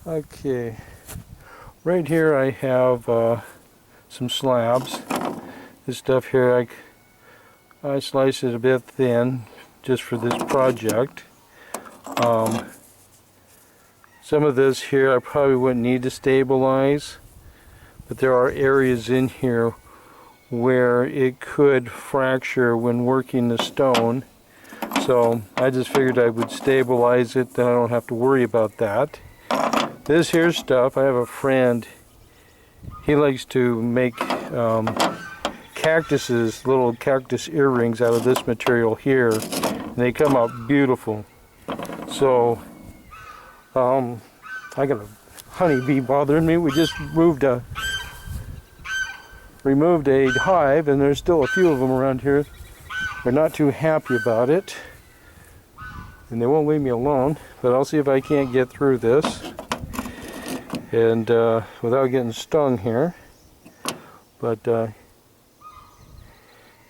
Okay, right here I have some slabs. This stuff here I sliced it a bit thin just for this project. Some of this here I probably wouldn't need to stabilize, but there are areas in here where it could fracture when working the stone. So I just figured I would stabilize it, then I don't have to worry about that. This here stuff, I have a friend, he likes to make cactuses, little cactus earrings out of this material here, and they come out beautiful. So I got a honeybee bothering me. We just removed a hive, and there's still a few of them around here. They're not too happy about it, and they won't leave me alone, but I'll see if I can't get through this and without getting stung here. But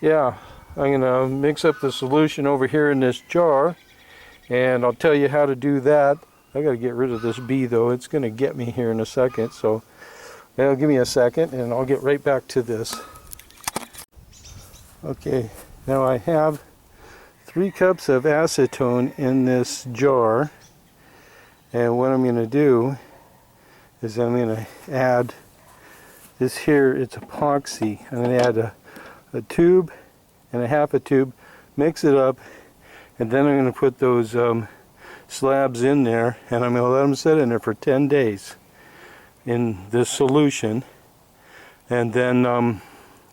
yeah, I'm gonna mix up the solution over here in this jar, and I'll tell you how to do that. I gotta get rid of this bee though, it's gonna get me here in a second, so it'll give me a second and I'll get right back to this. Okay, now I have 3 cups of acetone in this jar, and what I'm gonna do is I'm going to add this here, it's epoxy. I'm going to add a tube and a half a tube, mix it up, and then I'm going to put those slabs in there, and I'm going to let them sit in there for 10 days in this solution. And then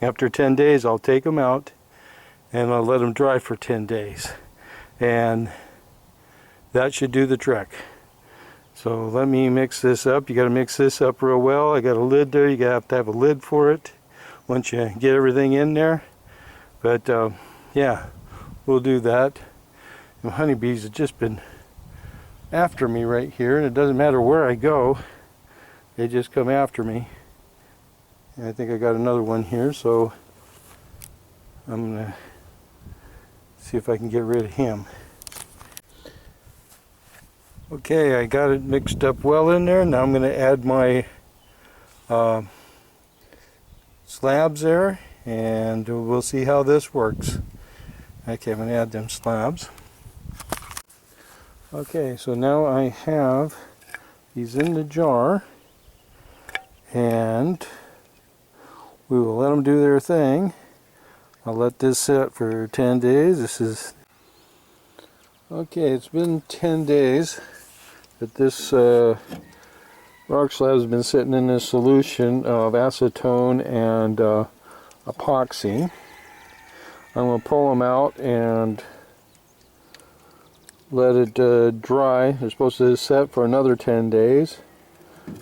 after 10 days I'll take them out and I'll let them dry for 10 days. And that should do the trick. So let me mix this up. You got to mix this up real well. I got a lid there. You have to have a lid for it once you get everything in there. But yeah, we'll do that. And honeybees have just been after me right here, and it doesn't matter where I go, they just come after me. And I think I got another one here, so I'm gonna see if I can get rid of him. Okay, I got it mixed up well in there. Now I'm going to add my slabs there, and we'll see how this works. Okay, I'm going to add them slabs. Okay, so now I have these in the jar, and we will let them do their thing. I'll let this sit for 10 days. This is okay, it's been 10 days that this rock slab has been sitting in this solution of acetone and epoxy. I'm going to pull them out and let it dry. They're supposed to set for another 10 days.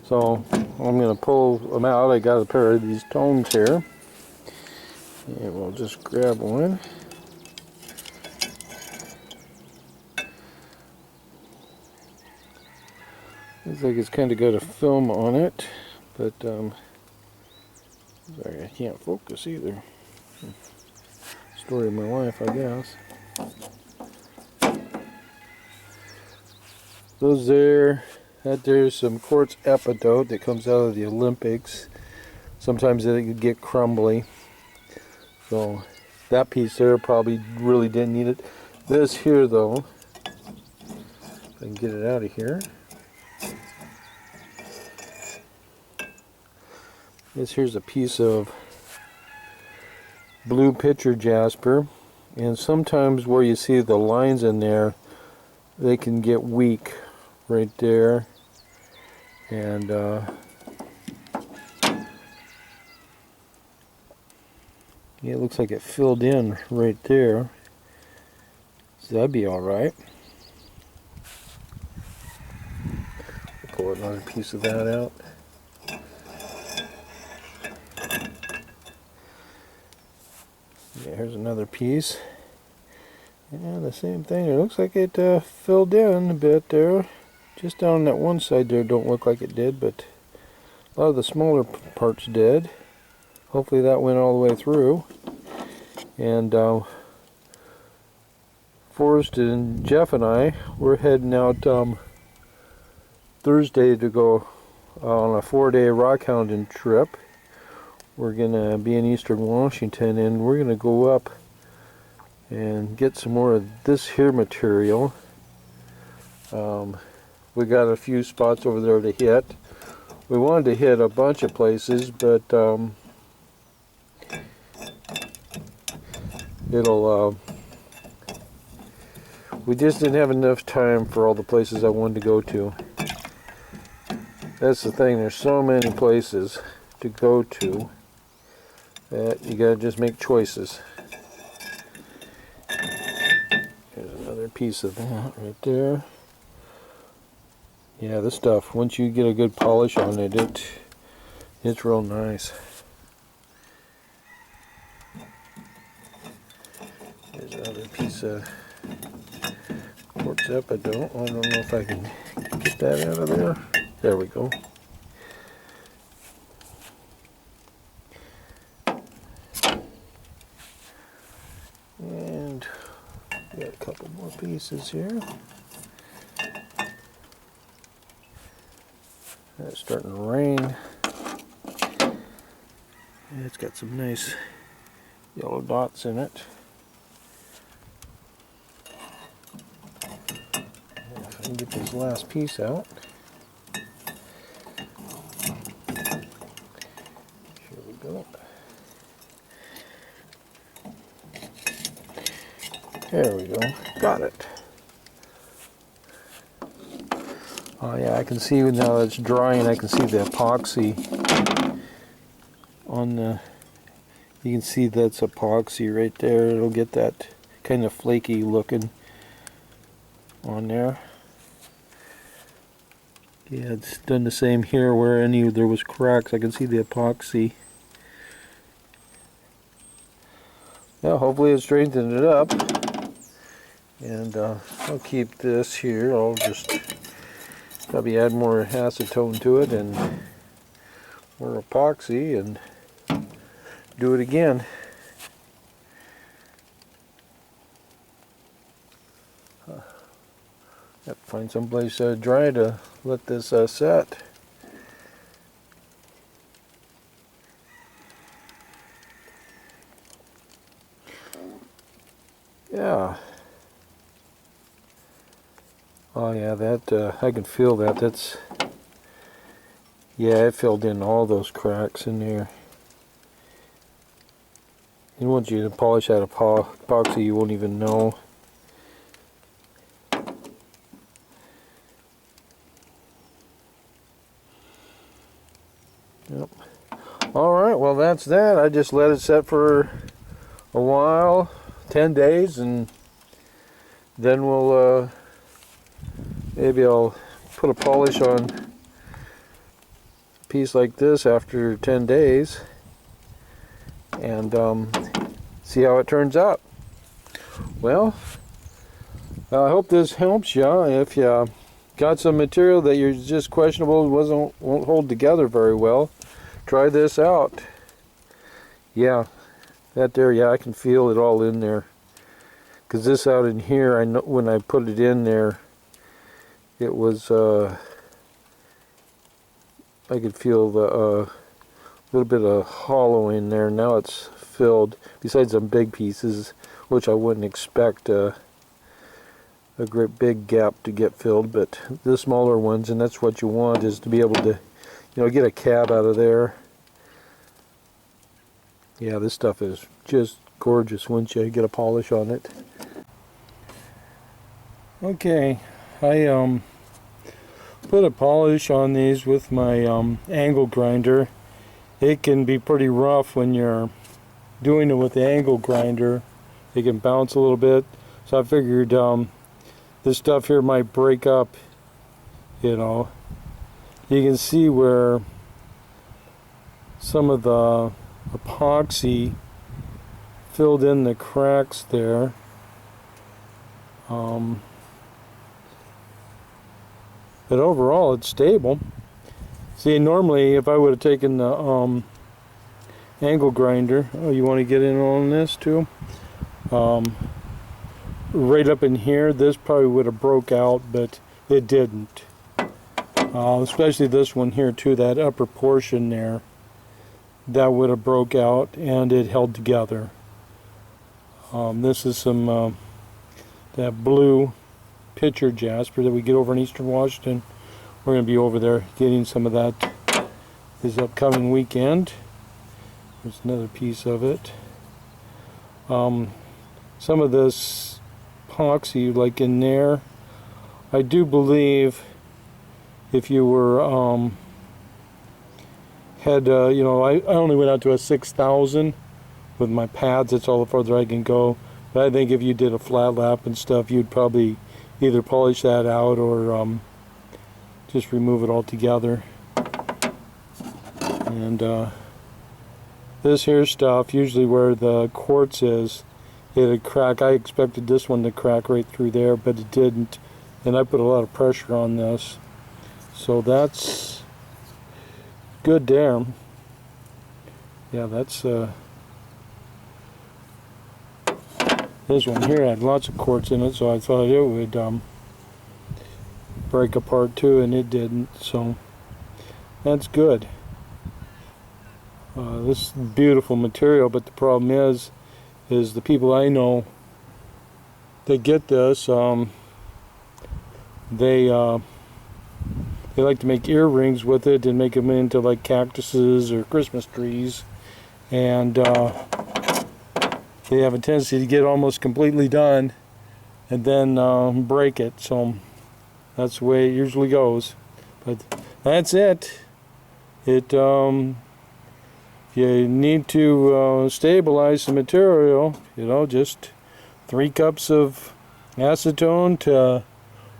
So I'm going to pull them out. I got a pair of these tongs here. And we'll just grab one. Looks like it's kind of got a film on it, but sorry, I can't focus either. Story of my life, I guess. Those there's some quartz epidote that comes out of the Olympics. Sometimes it can get crumbly, so that piece there probably really didn't need it. This here though, if I can get it out of here. This here's a piece of blue pitcher jasper, and sometimes where you see the lines in there, they can get weak right there, and yeah, it looks like it filled in right there, so that'd be all right. Pull another piece of that out. Yeah, here's another piece. And the same thing. It looks like it filled in a bit there. Just down that one side there don't look like it did, but a lot of the smaller parts did. Hopefully that went all the way through. And Forrest and Jeff and I, we're heading out Thursday to go on a 4-day rockhounding trip. We're gonna be in Eastern Washington, and we're gonna go up and get some more of this here material. We got a few spots over there to hit. We wanted to hit a bunch of places, but we just didn't have enough time for all the places I wanted to go to. That's the thing, there's so many places to go to that you gotta just make choices. There's another piece of that right there. Yeah, this stuff, once you get a good polish on it, it's real nice. There's another piece of quartz up. I don't know if I can get that out of there. There we go. And got a couple more pieces here. It's starting to rain. And it's got some nice yellow dots in it. If I can get this last piece out. Here we go. There we go. Got it. Oh yeah, I can see now that it's drying, I can see the epoxy on the, you can see that's epoxy right there. It'll get that kind of flaky looking on there. Yeah, it's done the same here where there was cracks. I can see the epoxy. Yeah, hopefully it straightened it up. And I'll keep this here. I'll just probably add more acetone to it and more epoxy and do it again. Have to find someplace dry to let this set. Yeah. Oh yeah, that I can feel that. That's, yeah, it filled in all those cracks in there. And once you polish that epoxy, you won't even know. Yep. All right, well that's that. I just let it set for a while, 10 days, and then we'll maybe I'll put a polish on a piece like this after 10 days and see how it turns out. Well, I hope this helps you. If you got some material that you're just questionable, won't hold together very well, try this out. Yeah, that there, yeah, I can feel it all in there. Because this out in here, I know when I put it in there, it was, I could feel the little bit of hollow in there. Now it's filled, besides some big pieces, which I wouldn't expect a great big gap to get filled, but the smaller ones, and that's what you want, is to be able to, get a cab out of there. Yeah, this stuff is just gorgeous once you get a polish on it. Okay, I put a polish on these with my angle grinder. It can be pretty rough when you're doing it with the angle grinder. It can bounce a little bit, so I figured this stuff here might break up. You can see where some of the epoxy filled in the cracks there. But overall it's stable. See, normally if I would have taken the angle grinder, oh, you want to get in on this too? Right up in here, this probably would have broke out, but it didn't. especially this one here too, that upper portion there, that would have broke out and it held together. This is some that blue pitcher jasper that we get over in eastern Washington. We're going to be over there getting some of that this upcoming weekend. There's another piece of it. Some of this epoxy, like in there, I do believe if you were you know, I only went out to a 6,000 with my pads. That's all the further I can go. But I think if you did a flat lap and stuff, you'd probably either polish that out or just remove it altogether. And this here stuff, usually where the quartz is, it'd crack. I expected this one to crack right through there, but it didn't. And I put a lot of pressure on this. So that's good there. Yeah, that's this one here had lots of quartz in it, so I thought it would break apart too, and it didn't. So that's good. This is beautiful material, but the problem is the people I know that get this, they like to make earrings with it and make them into like cactuses or Christmas trees, and they have a tendency to get almost completely done and then break it. So that's the way it usually goes. But that's it. You need to stabilize the material, you know, just 3 cups of acetone to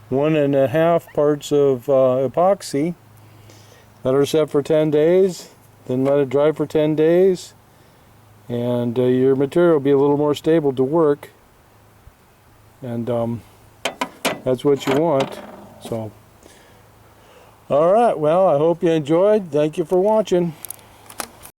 1.5 parts of epoxy. Let her set for 10 days, then let it dry for 10 days, and your material will be a little more stable to work, and that's what you want. So, alright, well, I hope you enjoyed. Thank you for watching.